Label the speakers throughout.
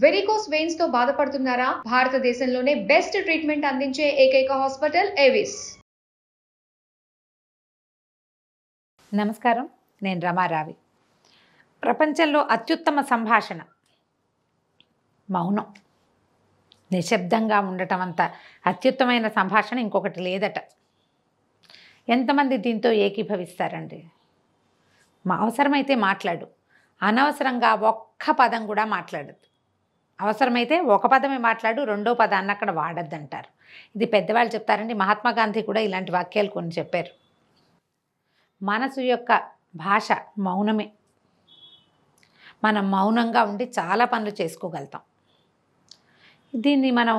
Speaker 1: Varicose veins తో బాధపడుతున్నారా? భారతదేశంలోనే బెస్ట్ ట్రీట్మెంట్ అందించే ఏకైక హాస్పిటల్ ఏవిస్.
Speaker 2: నమస్కారం, నేను రమారావి. ప్రపంచంలో అత్యుత్తమ సంభాషణ మౌనం. నిశ్శబ్దంగా ఉండటం అంత అత్యుత్తమైన సంభాషణ ఇంకొకటి లేదట. ఎంతమంది దీంతో ఏకీభవిస్తారండి? అవసరమైతే మాట్లాడు, అనవసరంగా ఒక్క పదం కూడా మాట్లాడద్దు. అవసరమైతే ఒక పదమే మాట్లాడు, రెండో పదాన్ని అక్కడ వాడద్దంటారు. ఇది పెద్దవాళ్ళు చెప్తారండి. మహాత్మా గాంధీ కూడా ఇలాంటి వాక్యాలు కొన్ని చెప్పారు. మనసు యొక్క భాష మౌనమే. మనం మౌనంగా ఉండి చాలా పనులు చేసుకోగలుగుతాం. దీన్ని మనం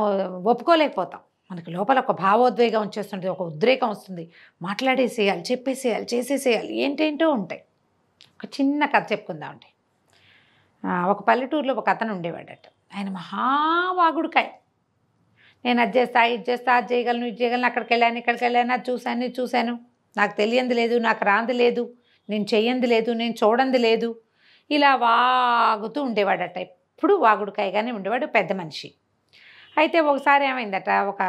Speaker 2: ఒప్పుకోలేకపోతాం. మనకి లోపల ఒక భావోద్వేగం వచ్చేస్తుంది, ఒక ఉద్రేకం వస్తుంది. మాట్లాడేసేయాలి, చెప్పేసేయాలి, చేసేసేయాలి, ఏంటేంటో ఉంటాయి. ఒక చిన్న కథ చెప్పుకుందామండి. ఒక పల్లెటూరులో ఒక అతను ఉండేవాడట. ఆయన మహావాగుడుకాయ. నేను అది చేస్తా, ఇది చేస్తా, అది చేయగలను, ఇది చేయగలను, అక్కడికి వెళ్ళాను, ఇక్కడికి వెళ్ళాను, అది చూశాను, ఇది చూశాను, నాకు తెలియంది లేదు, నాకు రాంది లేదు, నేను చెయ్యంది లేదు, నేను చూడంది లేదు, ఇలా వాగుతూ ఉండేవాడట. ఎప్పుడు వాగుడుకాయగానే ఉండేవాడు, పెద్ద మనిషి. అయితే ఒకసారి ఏమైందట, ఒక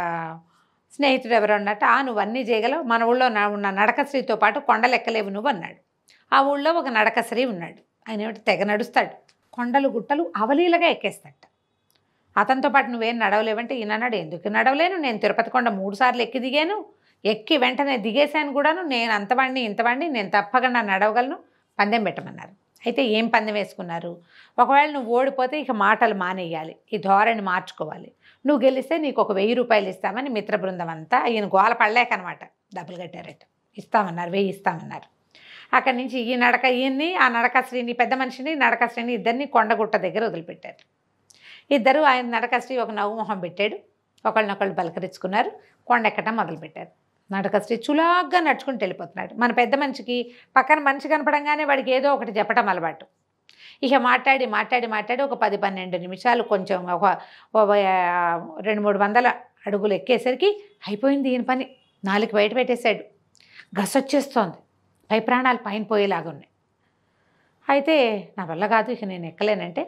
Speaker 2: స్నేహితుడు ఎవరు అన్నట్ట, నువ్వు అన్నీ చేయగలవు, మన ఊళ్ళో ఉన్న నడకశ్రీతో పాటు కొండలు ఎక్కలేవు నువ్వు అన్నాడు. ఆ ఊళ్ళో ఒక నడకశ్రీ ఉన్నాడు. ఆయన ఏమిటి తెగ నడుస్తాడు, కొండలు గుట్టలు అవలీలగా ఎక్కేస్తాడు. అతనితో పాటు నువ్వేం నడవలేవంటే ఈయన అన్నాడు, ఎందుకు నడవలేను, నేను తిరుపతి కొండ 3 సార్లు ఎక్కి దిగాను, ఎక్కి వెంటనే దిగేశాను కూడాను, నేను అంతవాడిని ఇంతవాడిని, నేను తప్పకుండా నడవగలను, పందెం పెట్టమన్నారు. అయితే ఏం పందెం వేసుకున్నారు? ఒకవేళ నువ్వు ఓడిపోతే ఇక మాటలు మానేయాలి, ఈ ధోరణి మార్చుకోవాలి, నువ్వు గెలిస్తే నీకు ఒక 1000 రూపాయలు ఇస్తామని మిత్ర బృందం అంతా ఈయన గోల పడలేకనమాట డబ్బులు కట్టారట. ఇస్తామన్నారు, 1000 ఇస్తామన్నారు. అక్కడి నుంచి ఈయన్ని ఆ నడకశ్రీని, పెద్ద మనిషిని నడకశ్రీని ఇద్దరిని కొండగుట్ట దగ్గర వదిలిపెట్టారు. ఇద్దరు ఆయన నడకశ్రీ ఒక నవ్వు మొహం పెట్టాడు, ఒకళ్ళనొకళ్ళు పలకరించుకున్నారు, కొండ ఎక్కడం మొదలుపెట్టారు. నడకశ్రీ చులాగ్గా నడుచుకుంటూ వెళ్ళిపోతున్నాడు. మన పెద్ద మనిషికి పక్కన మనిషి కనపడంగానే వాడికి ఏదో ఒకటి చెప్పడం అలవాటు. ఇక మాట్లాడి మాట్లాడి మాట్లాడి ఒక 10-12 నిమిషాలు కొంచెం ఒక 200-300 అడుగులు ఎక్కేసరికి అయిపోయింది ఈయన పని. నాలుగు బయట పెట్టేశాడు, గసొచ్చేస్తోంది, పై ప్రాణాలు పైన పోయేలాగా ఉన్నాయి. అయితే నా వల్ల కాదు, ఇక నేను ఎక్కలేనంటే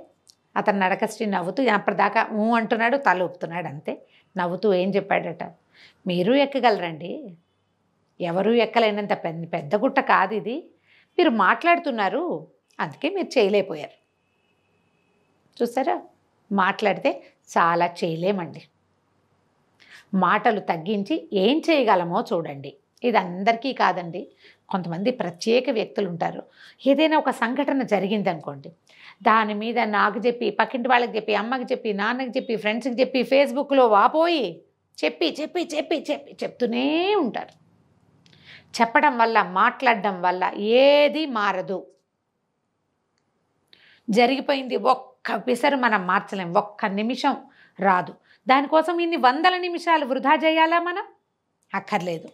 Speaker 2: అతను నడకశ్రీ నవ్వుతూ అప్పటిదాకా అంటున్నాడు, తల ఊపుతున్నాడు అంతే. నవ్వుతూ ఏం చెప్పాడట, మీరు ఎక్కగలరండి, ఎవరూ ఎక్కలేనంత పెద్ద గుట్ట కాదు ఇది, మీరు మాట్లాడుతున్నారు, అందుకే మీరు చేయలేకపోయారు. చూసారా, మాట్లాడితే చాలా చేయలేమండి. మాటలు తగ్గించి ఏం చేయగలమో చూడండి. ఇది అందరికీ కాదండి, కొంతమంది ప్రత్యేక వ్యక్తులు ఉంటారు. ఏదైనా ఒక సంఘటన జరిగిందనుకోండి, దాని మీద నాకు చెప్పి, పక్కింటి వాళ్ళకి చెప్పి, అమ్మకి చెప్పి, నాన్నకి చెప్పి, ఫ్రెండ్స్కి చెప్పి, ఫేస్బుక్లో వాపోయి చెప్పి చెప్పి చెప్పి చెప్పి చెప్తూనే ఉంటారు. చెప్పడం వల్ల, మాట్లాడడం వల్ల ఏది మారదు. జరిగిపోయింది ఒక్క పిసరు మనం మార్చలేం, ఒక్క నిమిషం రాదు. దానికోసం ఇన్ని 100 నిమిషాలు వృధా చేయాలా మనం? అక్కర్లేదు.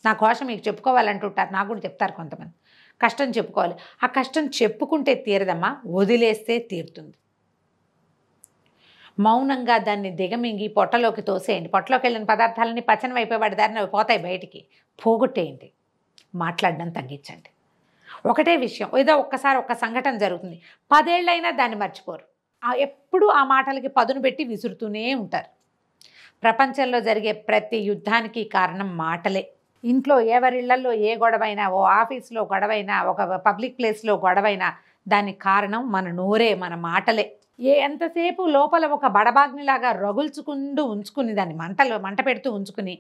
Speaker 2: నా కోసం మీకు చెప్పుకోవాలంటుంటారు, నాకు కూడా చెప్తారు కొంతమంది. కష్టం చెప్పుకోవాలి, ఆ కష్టం చెప్పుకుంటే తీరదమ్మా, వదిలేస్తే తీరుతుంది. మౌనంగా దాన్ని దిగమింగి పొట్టలోకి తోసేయండి. పొట్టలోకి వెళ్ళిన పదార్థాలన్నీ పచనం అయిపోయేవాడి దారిని అవి పోతాయి, బయటికి పోగొట్టేయండి. మాట్లాడడం తగ్గించండి. ఒకటే విషయం, ఏదో ఒక్కసారి ఒక్క సంఘటన జరుగుతుంది, 10 ఏళ్ళైనా దాన్ని మర్చిపోరు. ఎప్పుడు ఆ మాటలకి పదును పెట్టి విసురుతూనే ఉంటారు. ప్రపంచంలో జరిగే ప్రతి యుద్ధానికి కారణం మాటలే. ఇంట్లో ఎవరిళ్లలో ఏ గొడవైనా, ఓ ఆఫీస్లో గొడవైనా, ఒక పబ్లిక్ ప్లేస్లో గొడవైనా, దానికి కారణం మన నోరే, మన మాటలే. ఎంతసేపు లోపల ఒక బడబాగ్నిలాగా రగుల్చుకుంటూ ఉంచుకుని, దాన్ని మంట పెడుతూ ఉంచుకుని,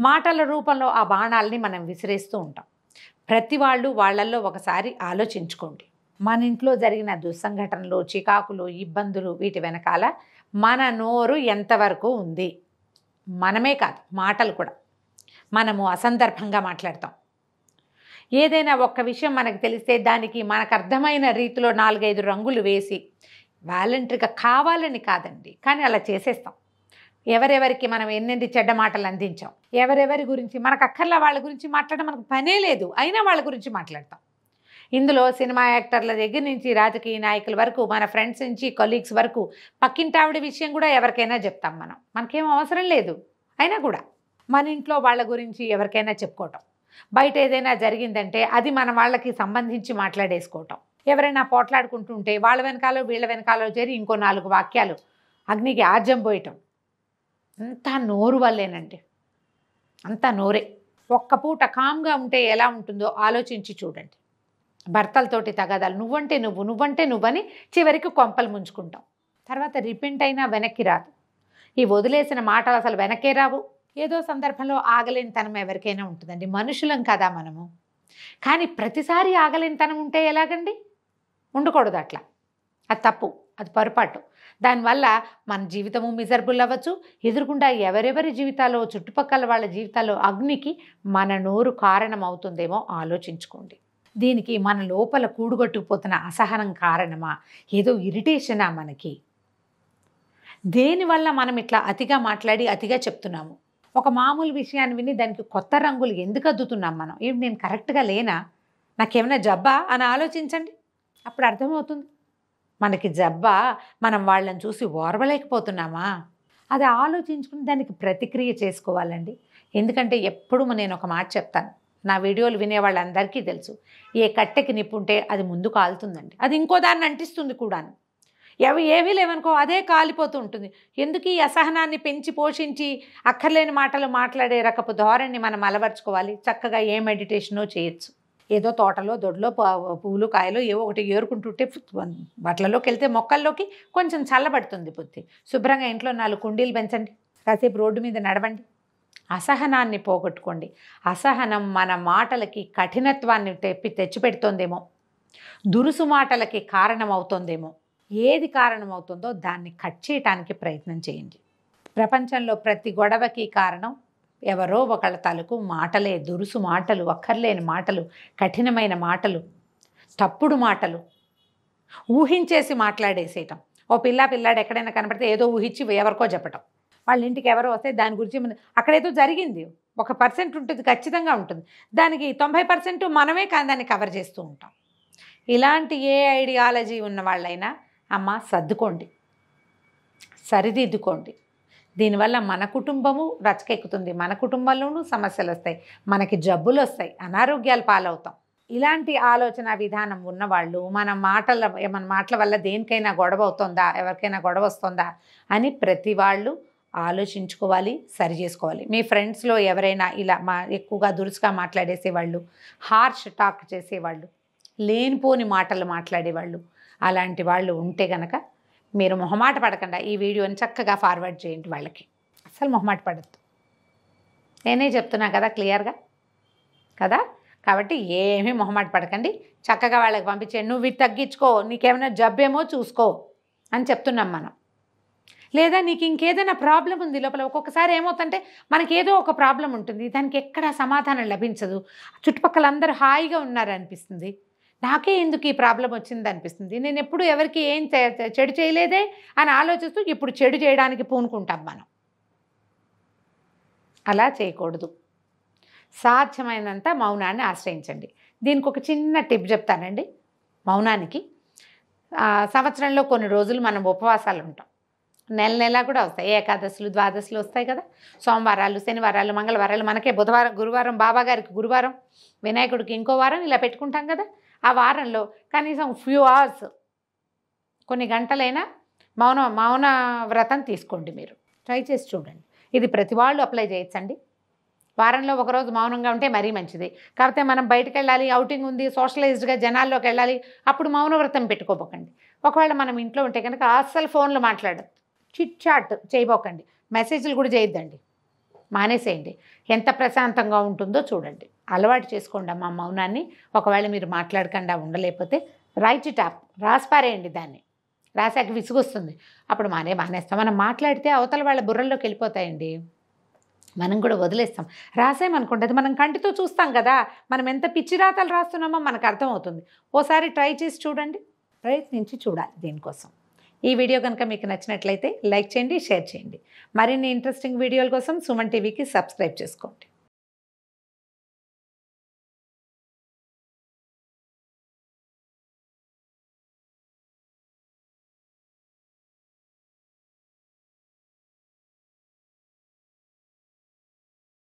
Speaker 2: మాటల రూపంలో ఆ బాణాలని మనం విసిరేస్తూ ఉంటాం. ప్రతి వాళ్ళు వాళ్ళల్లో ఒకసారి ఆలోచించుకోండి. మన ఇంట్లో జరిగిన దుస్సంఘటనలు, చికాకులు, ఇబ్బందులు, వీటి వెనకాల మన నోరు ఎంతవరకు ఉంది? మనమే కాదు, మాటలు కూడా. మనము అసందర్భంగా మాట్లాడతాం. ఏదైనా ఒక్క విషయం మనకు తెలిస్తే దానికి మనకు అర్థమైన రీతిలో 4-5 రంగులు వేసి, వాలంటరీగా కావాలని కాదండి, కానీ అలా చేసేస్తాం. ఎవరెవరికి మనం ఎన్నెన్ని చెడ్డ మాటలు అందించాం, ఎవరెవరి గురించి మనకు అక్కర్లా వాళ్ళ గురించి మాట్లాడడం మనకు పనే లేదు, అయినా వాళ్ళ గురించి మాట్లాడతాం. ఇందులో సినిమా యాక్టర్ల దగ్గర నుంచి రాజకీయ నాయకుల వరకు, మన ఫ్రెండ్స్ నుంచి కొలీగ్స్ వరకు, పక్కింటావిడ విషయం కూడా ఎవరికైనా చెప్తాం. మనకేం అవసరం లేదు, అయినా కూడా మన ఇంట్లో వాళ్ళ గురించి ఎవరికైనా చెప్పుకోవటం. బయట ఏదైనా జరిగిందంటే అది మన వాళ్ళకి సంబంధించి మాట్లాడేసుకోవటం. ఎవరైనా పోట్లాడుకుంటుంటే వాళ్ళ వెనకాలో వీళ్ళ వెనకాలో చేరి ఇంకో 4 వాక్యాలు అగ్నికి ఆజ్యం పోయటం అంతా నోరు వల్లేనండి, అంతా నోరే. ఒక్క పూట కామ్గా ఉంటే ఎలా ఉంటుందో ఆలోచించి చూడండి. భర్తలతోటి తగాదాలు, నువ్వంటే నువ్వు, నువ్వంటే నువ్వని చివరికి కొంపలు ముంచుకుంటాం. తర్వాత రిపెంట్ అయినా వెనక్కి రాదు. ఈ వదిలేసిన మాటలు అసలు వెనకే రావు. ఏదో సందర్భంలో ఆగలేనితనం ఎవరికైనా ఉంటుందండి, మనుషులం కదా మనము. కానీ ప్రతిసారి ఆగలేనితనం ఉంటే ఎలాగండి? ఉండకూడదు అట్లా. అది తప్పు, అది పొరపాటు. దానివల్ల మన జీవితము మిజరబుల్ అవ్వచ్చు. ఎదురుకుండా ఎవరెవరి జీవితాల్లో, చుట్టుపక్కల వాళ్ళ జీవితాల్లో అగ్నికి మన నోరు కారణం అవుతుందేమో ఆలోచించుకోండి. దీనికి మన లోపల కూడుగట్టుకుపోతున్న అసహనం కారణమా, ఏదో ఇరిటేషనా మనకి? దేనివల్ల మనం ఇట్లా అతిగా మాట్లాడి అతిగా చెప్తున్నాము? ఒక మామూలు విషయాన్ని విని దానికి కొత్త రంగులు ఎందుకు అద్దుతున్నాం మనం? ఏం నేను కరెక్ట్గా లేనా, నాకేమైనా జబ్బా అని ఆలోచించండి. అప్పుడు అర్థమవుతుంది మనకి జబ్బా, మనం వాళ్ళని చూసి ఓర్వలేకపోతున్నామా. అది ఆలోచించుకుని దానికి ప్రతిక్రియ చేసుకోవాలండి. ఎందుకంటే ఎప్పుడు నేను ఒక మాట చెప్తాను, నా వీడియోలు వినే వాళ్ళందరికీ తెలుసు, ఏ కట్టెకి నిప్పుంటే అది ముందు కాలుతుందండి, అది ఇంకో దాన్ని అంటిస్తుంది కూడాను. ఏమీ లేవనుకో అదే కాలిపోతూ ఉంటుంది. ఎందుకు ఈ అసహనాన్ని పెంచి పోషించి అక్కర్లేని మాటలు మాట్లాడే రకపు ధోరణి మనం అలవర్చుకోవాలి? చక్కగా ఏ మెడిటేషనో చేయొచ్చు. ఏదో తోటలో దొడ్లో పూలు కాయలు ఏవో ఒకటి ఏరుకుంటుంటే బట్టలలోకి వెళ్తే మొక్కల్లోకి కొంచెం చల్లబడుతుంది బుద్ధి. శుభ్రంగా ఇంట్లో 4 కుండీలు పెంచండి, కాసేపు రోడ్డు మీద నడవండి, అసహనాన్ని పోగొట్టుకోండి. అసహనం మన మాటలకి కఠినత్వాన్ని తెచ్చిపెడుతోందేమో, దురుసు మాటలకి కారణమవుతోందేమో. ఏది కారణమవుతుందో దాన్ని కట్ చేయటానికి ప్రయత్నం చేయండి. ప్రపంచంలో ప్రతి గొడవకి కారణం ఎవరో ఒకళ్ళ తలకు మాటలే, దురుసు మాటలు, అక్కర్లేని మాటలు, కఠినమైన మాటలు, తప్పుడు మాటలు, ఊహించేసి మాట్లాడేసేయటం. ఓ పిల్లాడు ఎక్కడైనా కనపడితే ఏదో ఊహించి ఎవరికో చెప్పటం. వాళ్ళ ఇంటికి ఎవరో వస్తే దాని గురించి అక్కడేదో జరిగింది, 1% ఉంటుంది, ఖచ్చితంగా ఉంటుంది. దానికి 90% మనమే కానీ దాన్ని కవర్ చేస్తూ ఉంటాం. ఇలాంటి ఏ ఐడియాలజీ ఉన్న వాళ్ళైనా అమ్మ సర్దుకోండి, సరిదిద్దుకోండి. దీనివల్ల మన కుటుంబము రచకెక్కుతుంది, మన కుటుంబంలోనూ సమస్యలు వస్తాయి, మనకి జబ్బులు వస్తాయి, అనారోగ్యాలు పాలవుతాం. ఇలాంటి ఆలోచన విధానం ఉన్నవాళ్ళు మన మాటల వల్ల దేనికైనా గొడవ అవుతుందా, ఎవరికైనా గొడవ వస్తుందా అని ప్రతి వాళ్ళు ఆలోచించుకోవాలి, సరి చేసుకోవాలి. మీ ఫ్రెండ్స్లో ఎవరైనా ఇలా ఎక్కువగా దురుసుగా మాట్లాడేసేవాళ్ళు, హార్ష్ టాక్ చేసేవాళ్ళు, లేనిపోని మాటలు మాట్లాడేవాళ్ళు, అలాంటి వాళ్ళు ఉంటే గనక మీరు మొహమాట పడకుండా ఈ వీడియోని చక్కగా ఫార్వర్డ్ చేయండి వాళ్ళకి. అసలు మొహమాట పడద్దు, నేనే చెప్తున్నా కదా క్లియర్గా కదా. కాబట్టి ఏమీ మొహమాట పడకండి, చక్కగా వాళ్ళకి పంపించేయండి. నువ్వు ఇది తగ్గించుకో, నీకేమైనా జబ్బేమో చూసుకో అని చెప్తున్నాం మనం. లేదా నీకు ఇంకేదైనా ప్రాబ్లం ఉంది లోపల. ఒక్కొక్కసారి ఏమవుతుందంటే మనకి ఏదో ఒక ప్రాబ్లం ఉంటుంది, దానికి ఎక్కడ సమాధానం లభించదు. చుట్టుపక్కల అందరూ హాయిగా ఉన్నారనిపిస్తుంది, నాకే ఎందుకు ఈ ప్రాబ్లం వచ్చింది అనిపిస్తుంది. నేను ఎప్పుడు ఎవరికి ఏం చెడు చేయలేదే అని ఆలోచిస్తూ ఇప్పుడు చెడు చేయడానికి పూనుకుంటాం మనం. అలా చేయకూడదు. సాధ్యమైనంత మౌనాన్ని ఆశ్రయించండి. దీనికి ఒక చిన్న టిప్ చెప్తానండి. మౌనానికి సంవత్సరంలో కొన్ని రోజులు మనం ఉపవాసాలు ఉంటాం, నెల కూడా వస్తాయి, ఏకాదశులు, ద్వాదశులు వస్తాయి కదా, సోమవారాలు, శనివారాలు, మంగళవారాలు, మనకే బుధవారం, గురువారం, బాబాగారికి గురువారం, వినాయకుడికి ఇంకో వారం, ఇలా పెట్టుకుంటాం కదా. ఆ వారంలో కనీసం ఫ్యూ అవర్స్, కొన్ని గంటలైనా మౌన వ్రతం తీసుకోండి. మీరు ట్రై చేసి చూడండి. ఇది ప్రతి వాళ్ళు అప్లై చేయొచ్చండి. వారంలో ఒకరోజు మౌనంగా ఉంటే మరీ మంచిది. కాకపోతే మనం బయటకు వెళ్ళాలి, అవుటింగ్ ఉంది, సోషలైజ్డ్గా జనాల్లోకి వెళ్ళాలి, అప్పుడు మౌన వ్రతం పెట్టుకోపోకండి. ఒకవేళ మనం ఇంట్లో ఉంటే కనుక అస్సలు ఫోన్లో మాట్లాడద్దు, చిట్ చాట్ చేయబోకండి, మెసేజ్లు కూడా చేయొద్దండి, మానేసేయండి. ఎంత ప్రశాంతంగా ఉంటుందో చూడండి, అలవాటు చేసుకోండి అమ్మ మౌనాన్ని. ఒకవేళ మీరు మాట్లాడకుండా ఉండలేకపోతే రైట్ ఇట్ అప్, రాసిపారేయండి. దాన్ని రాసాక విసుగొస్తుంది, అప్పుడు మానేస్తాం. మనం మాట్లాడితే అవతల వాళ్ళ బుర్రల్లోకి వెళ్ళిపోతాయండి, మనం కూడా వదిలేస్తాం. రాసేమనుకోండి, అది మనం కంటితో చూస్తాం కదా, మనం ఎంత పిచ్చి రాతలు రాస్తున్నామో మనకు అర్థమవుతుంది. ఓసారి ట్రై చేసి చూడండి, ప్రయత్నించి చూడాలి దీనికోసం. ఈ వీడియో కనుక మీకు నచ్చినట్లయితే లైక్ చేయండి, షేర్ చేయండి. మరిన్ని ఇంట్రెస్టింగ్ వీడియోల కోసం సుమన్ టీవీకి సబ్స్క్రైబ్ చేసుకోండి.